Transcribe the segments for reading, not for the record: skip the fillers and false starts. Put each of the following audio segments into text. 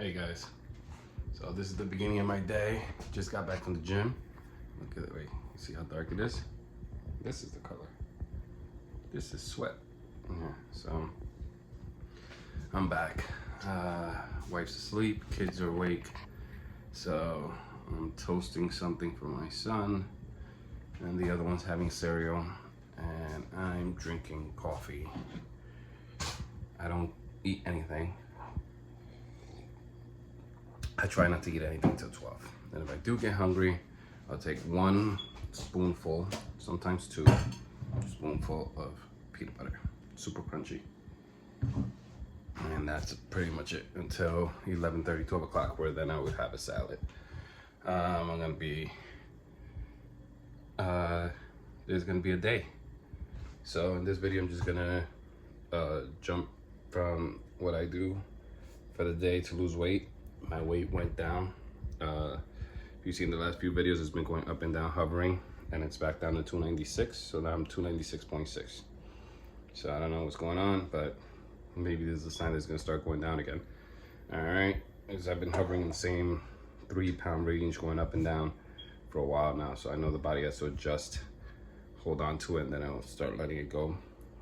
Hey guys, so this is the beginning of my day. Just got back from the gym. Look at it, wait, you see how dark it is? This is the color. This is sweat. Yeah, so I'm back. Wife's asleep, kids are awake. So I'm toasting something for my son, and the other one's having cereal, and I'm drinking coffee. I don't eat anything. I try not to eat anything till 12. And if I do get hungry, I'll take 1 spoonful, sometimes 2 spoonful of peanut butter, super crunchy. And that's pretty much it until 11:30, 12 o'clock, where then I would have a salad. I'm gonna be, there's gonna be a day. So in this video, I'm just gonna jump from what I do for the day to lose weight. My weight went down. If you've seen the last few videos, it's been going up and down, hovering, and it's back down to 296. So now I'm 296.6. So I don't know what's going on, but maybe this is a sign that it's gonna start going down again. All right, because I've been hovering in the same 3-pound range, going up and down for a while now. So I know the body has to adjust, hold on to it, and then I'll start letting it go,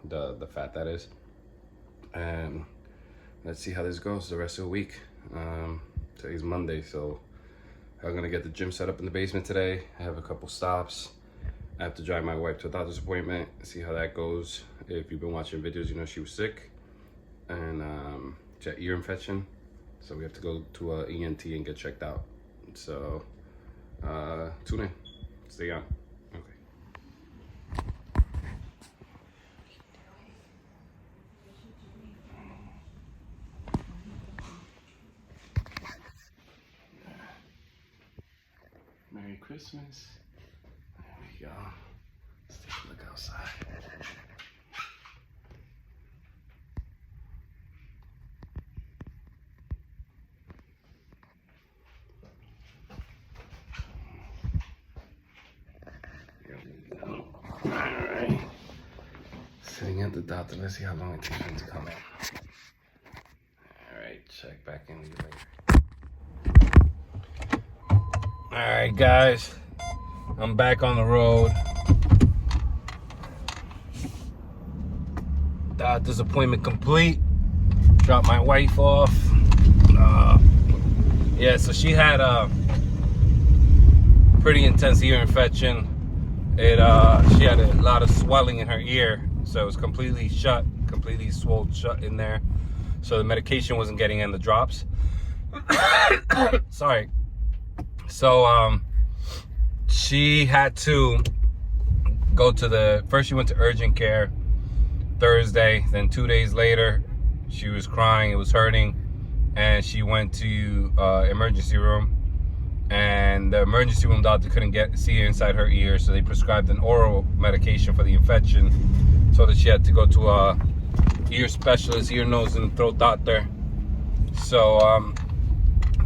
the fat that is. And let's see how this goes the rest of the week. Today's Monday, so I'm gonna get the gym set up in the basement today. I have a couple stops. I have to drive my wife to a doctor's appointment, see how that goes. If you've been watching videos, you know she was sick, and she had ear infection, so we have to go to a ENT and get checked out. So tune in, stay on. Merry Christmas. There we go. Let's take a look outside. Here we go. All right. Sitting at the doctor. Let's see how long it takes him to come in. All right. Check back in with you later. All right, guys, I'm back on the road. Doctor's appointment complete. Dropped my wife off. Yeah, so she had a pretty intense ear infection. She had a lot of swelling in her ear, so it was completely shut, completely swollen shut in there. So the medication wasn't getting in, the drops. Sorry. So she had to go to first she went to urgent care Thursday, then 2 days later she was crying, it was hurting, and she went to emergency room, and the emergency room doctor couldn't see inside her ear, so they prescribed an oral medication for the infection, so that she had to go to a ear specialist, ear, nose, and throat doctor, so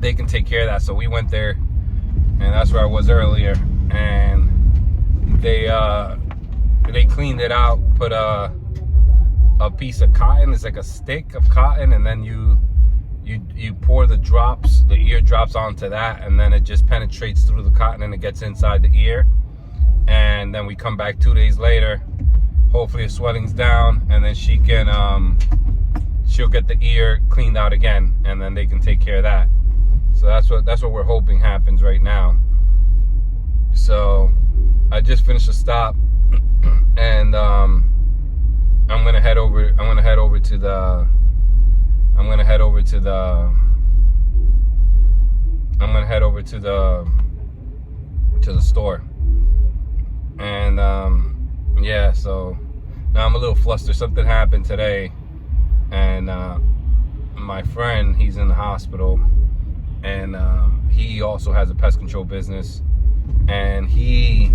they can take care of that. So we went there, and that's where I was earlier, and they cleaned it out, put a piece of cotton, it's like a stick of cotton, and then you pour the drops, the ear drops, onto that, and then it just penetrates through the cotton and it gets inside the ear. And then we come back 2 days later, hopefully the swelling's down, and then she can she'll get the ear cleaned out again, and then they can take care of that. So that's what we're hoping happens right now. So I just finished a stop, and I'm gonna head over to the store. And yeah, so now I'm a little flustered. Something happened today, and my friend, he's in the hospital, and he also has a pest control business, and he's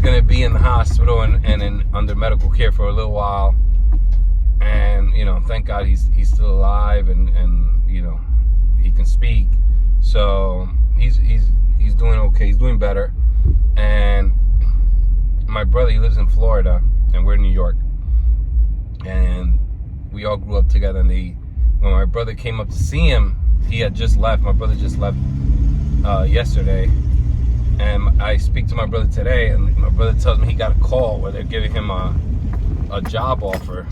gonna be in the hospital and under medical care for a little while. And you know, thank God he's still alive, and you know, he can speak, so he's doing okay, he's doing better. And my brother, he lives in Florida, and we're in New York, and we all grew up together, and when my brother came up to see him, he had just left. My brother just left yesterday. And I speak to my brother today, and my brother tells me he got a call where they're giving him a job offer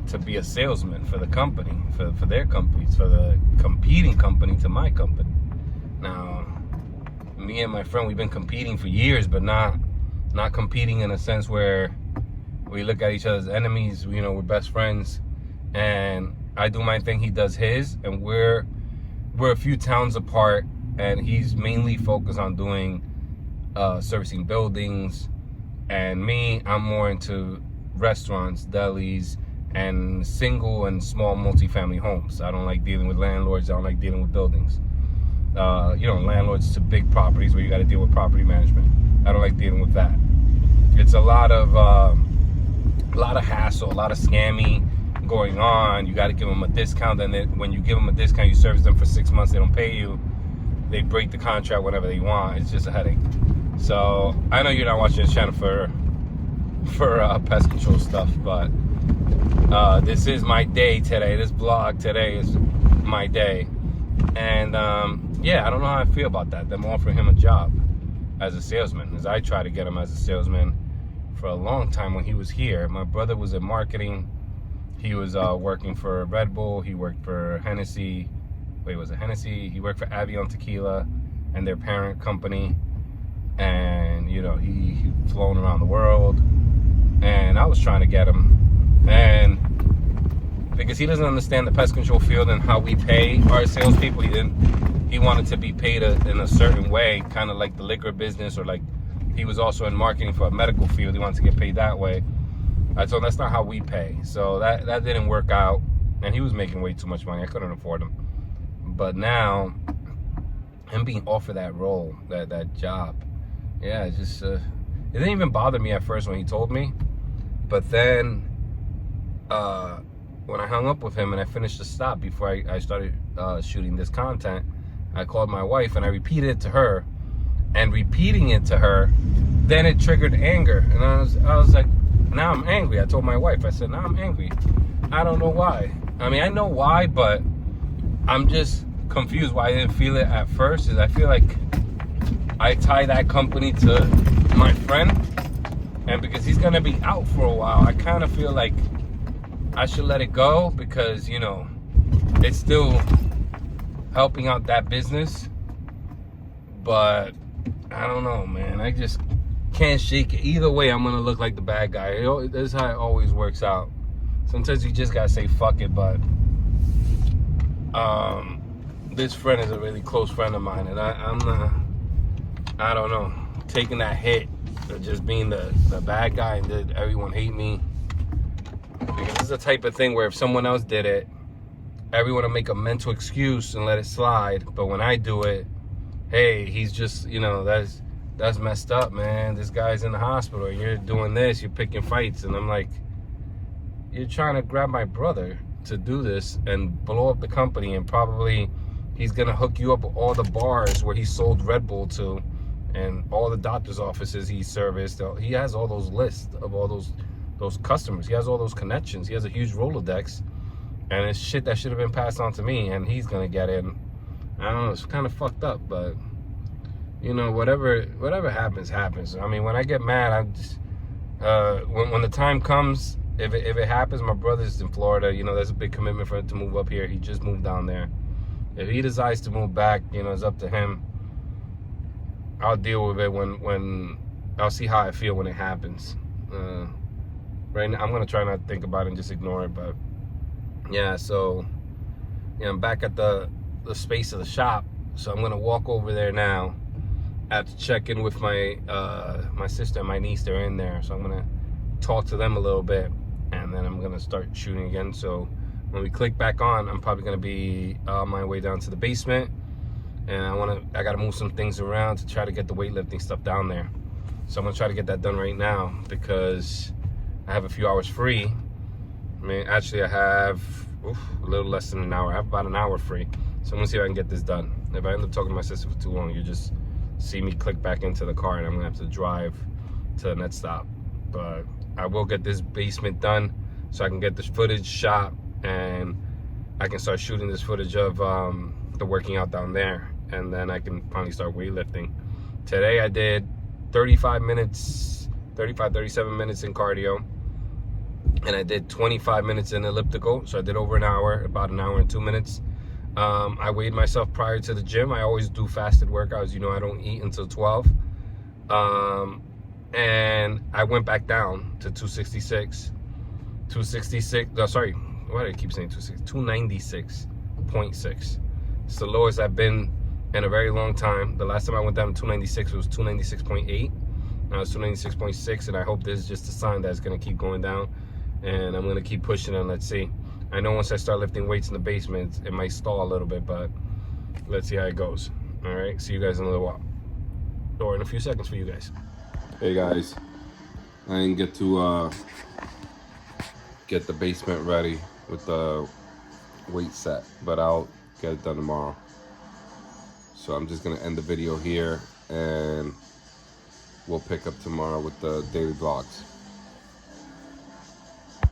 to be a salesman for the company, for their companies, for the competing company to my company. Now, me and my friend, we've been competing for years, but not competing in a sense where we look at each other as enemies. You know, we're best friends, and I do my thing, he does his, and we're a few towns apart, and he's mainly focused on doing servicing buildings, and me, I'm more into restaurants, delis, and single and small multifamily homes. I don't like dealing with landlords. I don't like dealing with buildings. You know, landlords to big properties where you got to deal with property management. I don't like dealing with that. It's a lot of hassle, a lot of scammy going on. You got to give them a discount, and then when you give them a discount, you service them for 6 months. They don't pay you. They break the contract whenever they want. It's just a headache. So I know you're not watching this channel for pest control stuff, but this is my day today. This vlog today is my day, and yeah, I don't know how I feel about that. Them offering him a job as a salesman, as I try to get him as a salesman for a long time when he was here. My brother was in marketing. He was working for Red Bull. He worked for Hennessy. Wait, was it Hennessy? He worked for Avion Tequila and their parent company. And, you know, he flown around the world. And I was trying to get him. And because he doesn't understand the pest control field and how we pay our salespeople, he wanted to be paid in a certain way, kind of like the liquor business, or like he was also in marketing for a medical field. He wanted to get paid that way. I told him that's not how we pay. So that didn't work out. And he was making way too much money. I couldn't afford him. But now, him being offered that role, that job, yeah, it just, it didn't even bother me at first when he told me. But then, when I hung up with him and I finished the stop before I started shooting this content, I called my wife and I repeated it to her. And repeating it to her, then it triggered anger. And I was like, now I'm angry. I told my wife, I said, now I'm angry. I don't know why. I mean, I know why, but I'm just confused why I didn't feel it at first. Is I feel like I tie that company to my friend, and because he's gonna be out for a while, I kind of feel like I should let it go, because, you know, it's still helping out that business. But I don't know, man. I just can't shake it. Either way, I'm gonna look like the bad guy. This is how it always works out. Sometimes you just gotta say fuck it, but this friend is a really close friend of mine, and I'm not, I don't know, taking that hit of just being the bad guy and did everyone hate me. Because this is the type of thing where if someone else did it, everyone will make a mental excuse and let it slide. But when I do it, hey, he's just, you know, that's messed up, man. This guy's in the hospital, and you're doing this, you're picking fights. And I'm like, you're trying to grab my brother to do this and blow up the company, and probably he's gonna hook you up with all the bars where he sold Red Bull to, and all the doctor's offices he serviced. He has all those lists of all those customers. He has all those connections. He has a huge Rolodex, and it's shit that should have been passed on to me, and he's gonna get in. I don't know, it's kind of fucked up, but you know, whatever happens, happens. I mean, when I get mad, I'm just, when the time comes, if it happens, my brother's in Florida, you know, there's a big commitment for him to move up here. He just moved down there. If he decides to move back, you know, it's up to him. I'll deal with it when I'll see how I feel when it happens. Right now, I'm gonna try not to think about it and just ignore it. But yeah, so you know, I'm back at the space of the shop, so I'm gonna walk over there now. I have to check in with my my sister and my niece. They're in there, so I'm gonna talk to them a little bit, and then I'm gonna start shooting again. So when we click back on, I'm probably gonna be on my way down to the basement, and I gotta move some things around to try to get the weightlifting stuff down there. So I'm gonna try to get that done right now, because I have a few hours free. I mean, actually I have a little less than an hour. I have about an hour free. So I'm gonna see if I can get this done. If I end up talking to my sister for too long, you just see me click back into the car, and I'm gonna have to drive to the next stop. But I will get this basement done so I can get this footage shot, and I can start shooting this footage of the working out down there, and then I can finally start weightlifting. Today I did 37 minutes in cardio, and I did 25 minutes in elliptical, so I did over an hour, about an hour and 2 minutes. I weighed myself prior to the gym. I always do fasted workouts, you know, I don't eat until 12. And I went back down to 266. Sorry, why do I keep saying 296.6. It's the lowest I've been in a very long time. The last time I went down to 296 was 296.8. Now it's 296.6, and I hope this is just a sign that it's gonna keep going down, and I'm gonna keep pushing it. Let's see. I know once I start lifting weights in the basement, it might stall a little bit, but let's see how it goes. All right, see you guys in a little while, or in a few seconds for you guys. Hey guys, I didn't get to get the basement ready with the weight set, but I'll get it done tomorrow. So I'm just gonna end the video here, and we'll pick up tomorrow with the daily vlogs.